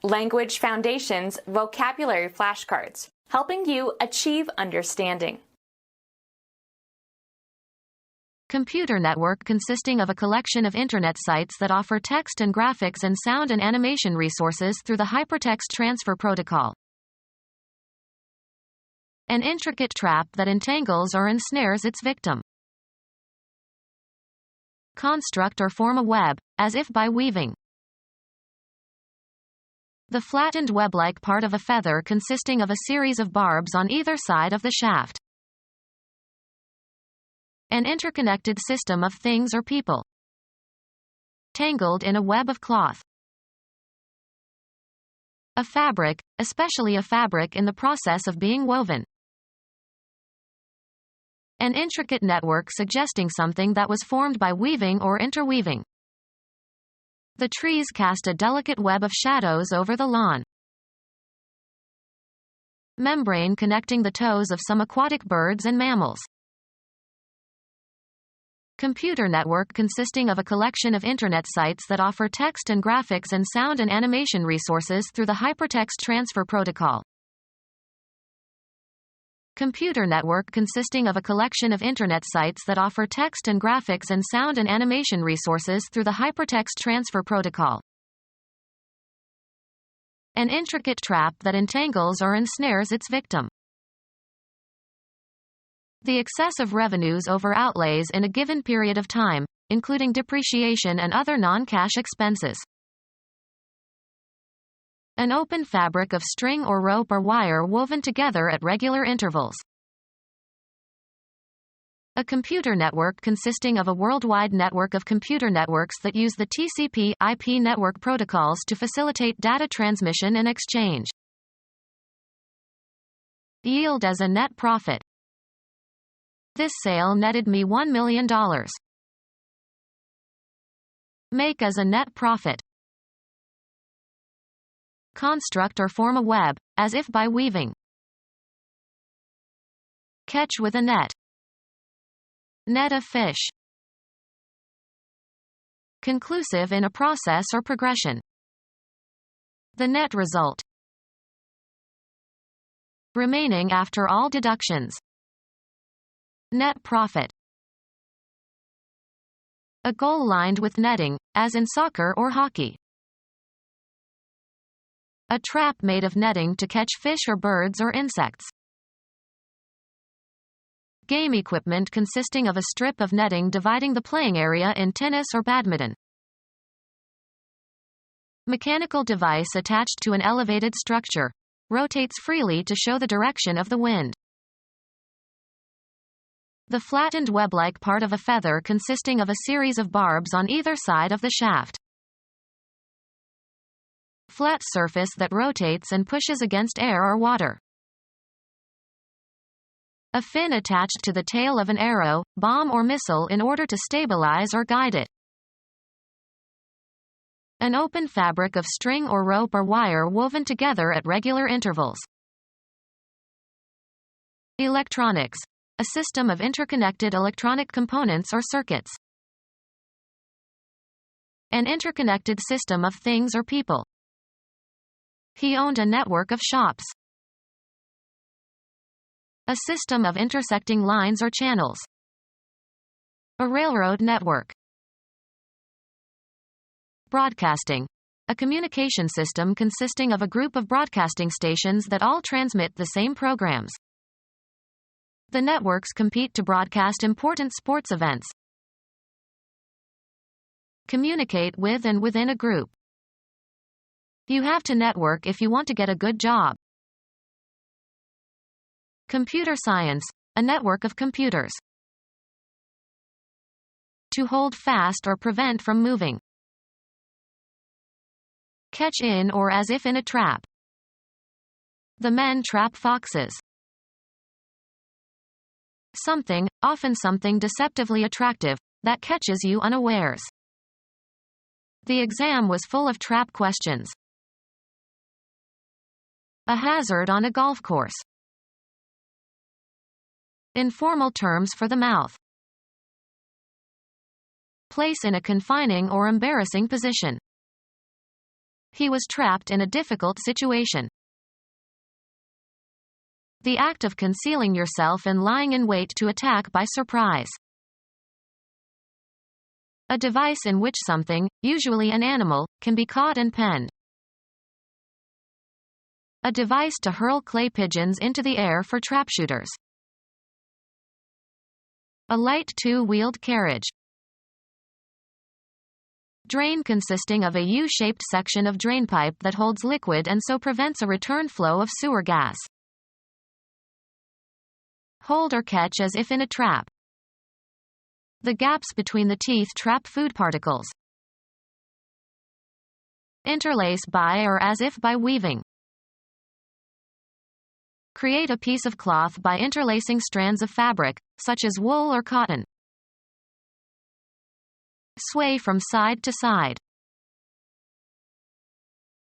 Language Foundations Vocabulary Flashcards, helping you achieve understanding. Computer network consisting of a collection of Internet sites that offer text and graphics and sound and animation resources through the Hypertext Transfer Protocol. An intricate trap that entangles or ensnares its victim. Construct or form a web, as if by weaving. The flattened web-like part of a feather consisting of a series of barbs on either side of the shaft. An interconnected system of things or people. Tangled in a web of cloth. A fabric, especially a fabric in the process of being woven. An intricate network suggesting something that was formed by weaving or interweaving. The trees cast a delicate web of shadows over the lawn. Membrane connecting the toes of some aquatic birds and mammals. Computer network consisting of a collection of Internet sites that offer text and graphics and sound and animation resources through the Hypertext Transfer Protocol. Computer network consisting of a collection of Internet sites that offer text and graphics and sound and animation resources through the Hypertext Transfer Protocol. An intricate trap that entangles or ensnares its victim. The excess of revenues over outlays in a given period of time, including depreciation and other non-cash expenses. An open fabric of string or rope or wire woven together at regular intervals. A computer network consisting of a worldwide network of computer networks that use the TCP/IP network protocols to facilitate data transmission and exchange. Yield as a net profit. This sale netted me $1 million. Make as a net profit. Construct or form a web, as if by weaving. Catch with a net. Net a fish. Conclusive in a process or progression. The net result. Remaining after all deductions. Net profit. A goal lined with netting, as in soccer or hockey. A trap made of netting to catch fish or birds or insects. Game equipment consisting of a strip of netting dividing the playing area in tennis or badminton. Mechanical device attached to an elevated structure. Rotates freely to show the direction of the wind. The flattened web-like part of a feather consisting of a series of barbs on either side of the shaft. Flat surface that rotates and pushes against air or water. A fin attached to the tail of an arrow, bomb or missile in order to stabilize or guide it. An open fabric of string or rope or wire woven together at regular intervals. Electronics. A system of interconnected electronic components or circuits. An interconnected system of things or people. He owned a network of shops. A system of intersecting lines or channels. A railroad network. Broadcasting. A communication system consisting of a group of broadcasting stations that all transmit the same programs. The networks compete to broadcast important sports events. Communicate with and within a group. You have to network if you want to get a good job. Computer science, a network of computers. To hold fast or prevent from moving. Catch in or as if in a trap. The men trap foxes. Something, often something deceptively attractive, that catches you unawares. The exam was full of trap questions. A hazard on a golf course. Informal terms for the mouth. Place in a confining or embarrassing position. He was trapped in a difficult situation. The act of concealing yourself and lying in wait to attack by surprise. A device in which something, usually an animal, can be caught and penned. A device to hurl clay pigeons into the air for trapshooters. A light two-wheeled carriage. Drain consisting of a U-shaped section of drainpipe that holds liquid and so prevents a return flow of sewer gas. Hold or catch as if in a trap. The gaps between the teeth trap food particles. Interlace by or as if by weaving. Create a piece of cloth by interlacing strands of fabric, such as wool or cotton. Sway from side to side.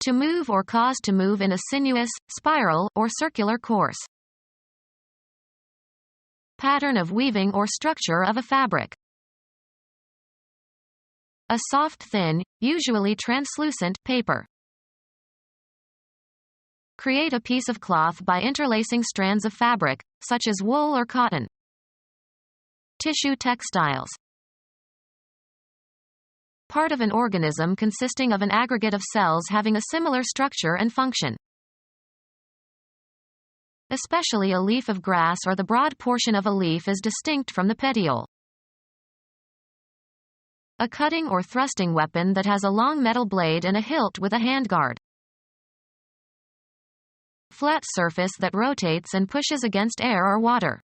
To move or cause to move in a sinuous, spiral, or circular course. Pattern of weaving or structure of a fabric. A soft, thin, usually translucent, paper. Create a piece of cloth by interlacing strands of fabric, such as wool or cotton. Tissue textiles. Part of an organism consisting of an aggregate of cells having a similar structure and function. Especially a leaf of grass or the broad portion of a leaf is distinct from the petiole. A cutting or thrusting weapon that has a long metal blade and a hilt with a handguard. Flat surface that rotates and pushes against air or water.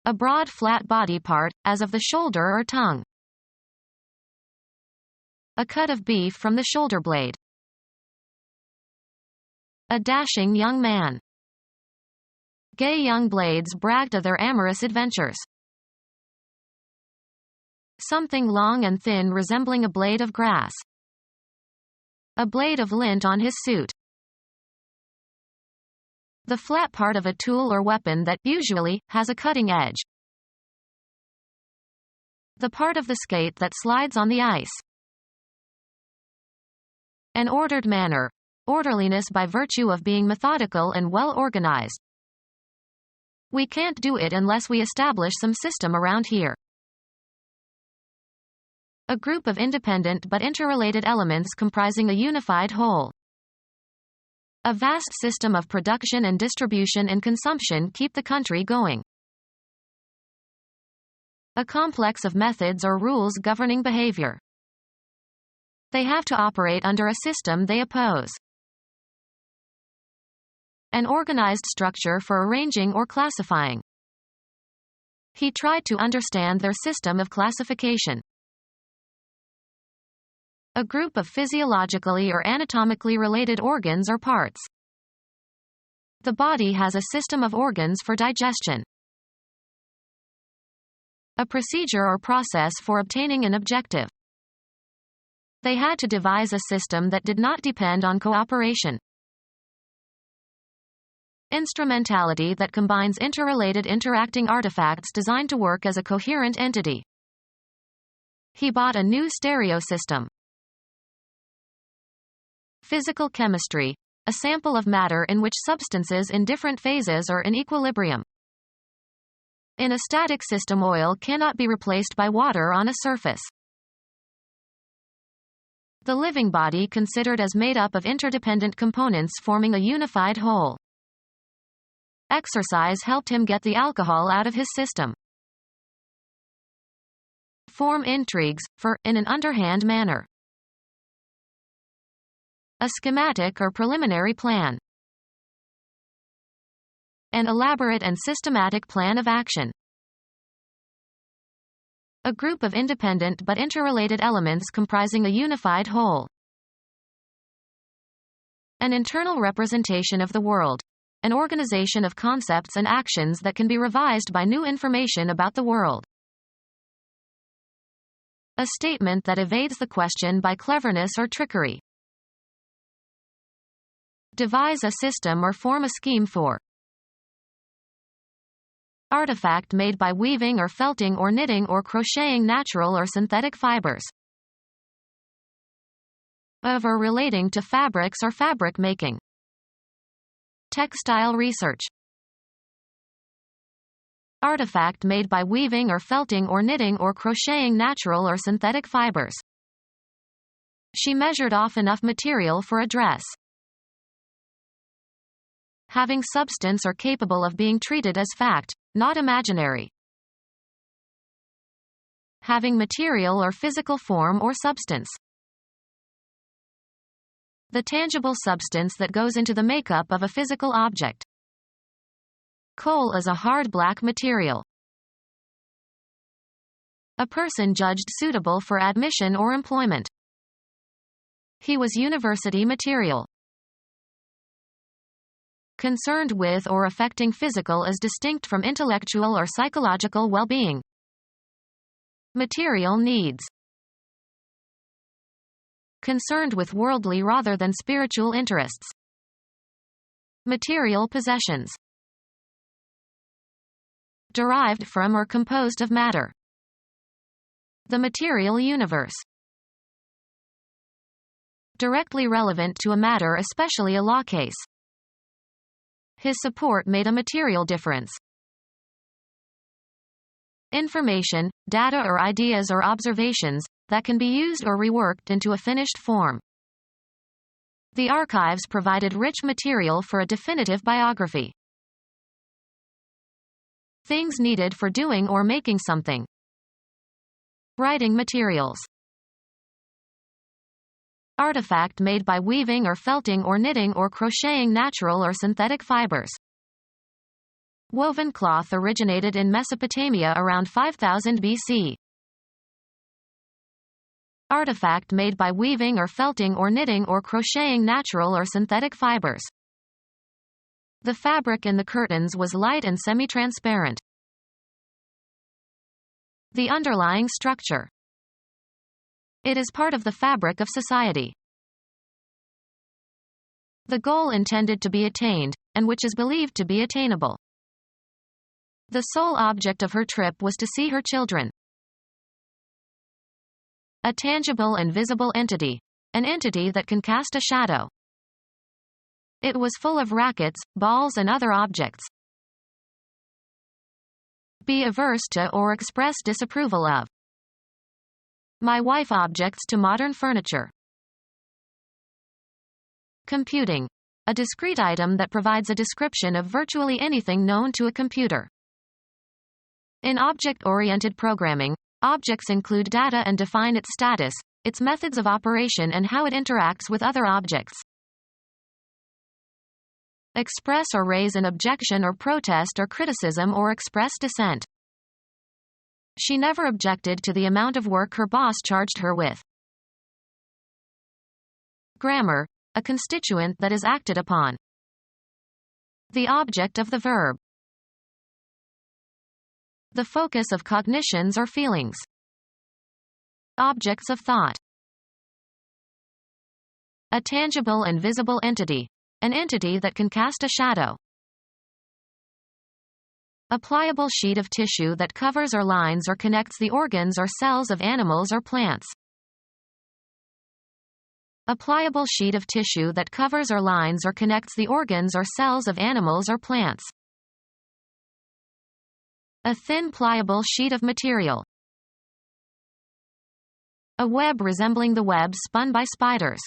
A broad flat body part, as of the shoulder or tongue. A cut of beef from the shoulder blade. A dashing young man. Gay young blades bragged of their amorous adventures. Something long and thin resembling a blade of grass. A blade of lint on his suit. The flat part of a tool or weapon that, usually, has a cutting edge. The part of the skate that slides on the ice. An ordered manner. Orderliness by virtue of being methodical and well organized. We can't do it unless we establish some system around here. A group of independent but interrelated elements comprising a unified whole. A vast system of production and distribution and consumption keep the country going. A complex of methods or rules governing behavior. They have to operate under a system they oppose. An organized structure for arranging or classifying. He tried to understand their system of classification. A group of physiologically or anatomically related organs or parts. The body has a system of organs for digestion. A procedure or process for obtaining an objective. They had to devise a system that did not depend on cooperation. Instrumentality that combines interrelated interacting artifacts designed to work as a coherent entity. He bought a new stereo system. Physical chemistry. A sample of matter in which substances in different phases are in equilibrium. In a static system, oil cannot be replaced by water on a surface. The living body considered as made up of interdependent components forming a unified whole. Exercise helped him get the alcohol out of his system. Form intrigues, in an underhand manner. A schematic or preliminary plan. An elaborate and systematic plan of action. A group of independent but interrelated elements comprising a unified whole. An internal representation of the world. An organization of concepts and actions that can be revised by new information about the world. A statement that evades the question by cleverness or trickery. Devise a system or form a scheme for. Artifact made by weaving or felting or knitting or crocheting natural or synthetic fibers. of or relating to fabrics or fabric making. Textile research. Artifact made by weaving or felting or knitting or crocheting natural or synthetic fibers. She measured off enough material for a dress. Having substance or capable of being treated as fact, not imaginary. Having material or physical form or substance. The tangible substance that goes into the makeup of a physical object. Coal is a hard black material. A person judged suitable for admission or employment. He was university material. Concerned with or affecting physical as distinct from intellectual or psychological well-being. Material needs. Concerned with worldly rather than spiritual interests. Material possessions. Derived from or composed of matter. The material universe. Directly relevant to a matter, especially a law case. His support made a material difference. Information, data or ideas or observations, that can be used or reworked into a finished form. The archives provided rich material for a definitive biography. Things needed for doing or making something. Writing materials. Artifact made by weaving or felting or knitting or crocheting natural or synthetic fibers. Woven cloth originated in Mesopotamia around 5000 BC. Artifact made by weaving or felting or knitting or crocheting natural or synthetic fibers. The fabric in the curtains was light and semi-transparent. The underlying structure. It is part of the fabric of society. The goal intended to be attained, and which is believed to be attainable. The sole object of her trip was to see her children. A tangible and visible entity. An entity that can cast a shadow. It was full of rackets, balls and other objects. Be averse to or express disapproval of. My wife objects to modern furniture. Computing. A discrete item that provides a description of virtually anything known to a computer. In object-oriented programming, objects include data and define its status, its methods of operation and how it interacts with other objects. Express or raise an objection or protest or criticism or express dissent. She never objected to the amount of work her boss charged her with. Grammar, a constituent that is acted upon. The object of the verb. The focus of cognitions or feelings. Objects of thought. A tangible and visible entity. An entity that can cast a shadow. A pliable sheet of tissue that covers or lines or connects the organs or cells of animals or plants. A pliable sheet of tissue that covers or lines or connects the organs or cells of animals or plants. A thin pliable sheet of material. A web resembling the web spun by spiders.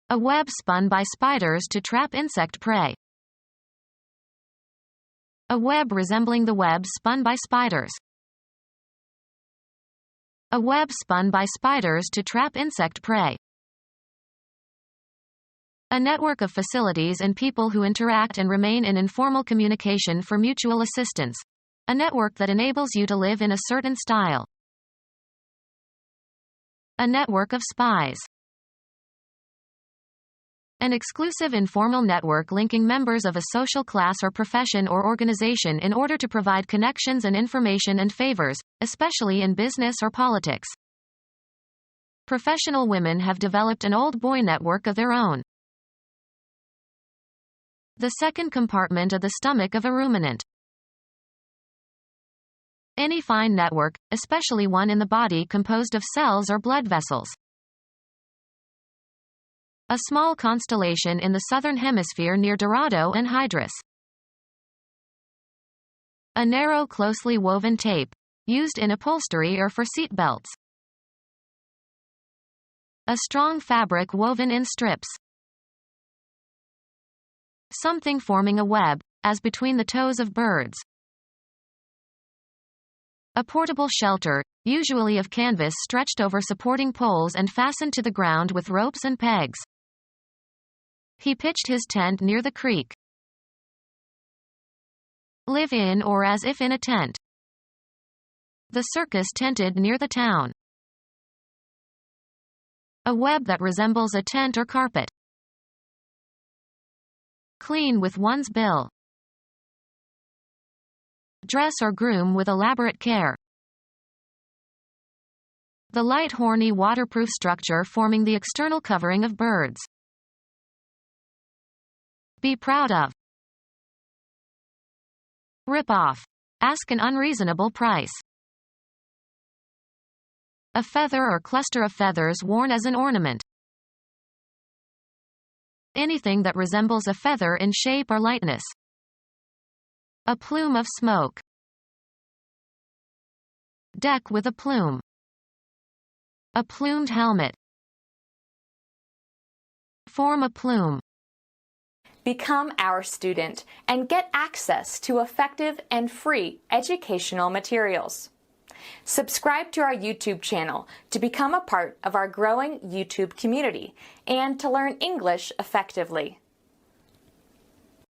A web spun by spiders to trap insect prey. A web resembling the web spun by spiders. A web spun by spiders to trap insect prey. A network of facilities and people who interact and remain in informal communication for mutual assistance. A network that enables you to live in a certain style. A network of spies. An exclusive informal network linking members of a social class or profession or organization in order to provide connections and information and favors, especially in business or politics. Professional women have developed an old boy network of their own. The second compartment of the stomach of a ruminant. Any fine network, especially one in the body composed of cells or blood vessels. A small constellation in the southern hemisphere near Dorado and Hydrus. A narrow, closely woven tape, used in upholstery or for seat belts. A strong fabric woven in strips. Something forming a web, as between the toes of birds. A portable shelter, usually of canvas stretched over supporting poles and fastened to the ground with ropes and pegs. He pitched his tent near the creek. Live in or as if in a tent. The circus tented near the town. A web that resembles a tent or carpet. Clean with one's bill. Dress or groom with elaborate care. The light horny waterproof structure forming the external covering of birds. Be proud of. Rip off. Ask an unreasonable price. A feather or cluster of feathers worn as an ornament. Anything that resembles a feather in shape or lightness. A plume of smoke. Deck with a plume. A plumed helmet. Form a plume. Become our student and get access to effective and free educational materials. Subscribe to our YouTube channel to become a part of our growing YouTube community and to learn English effectively.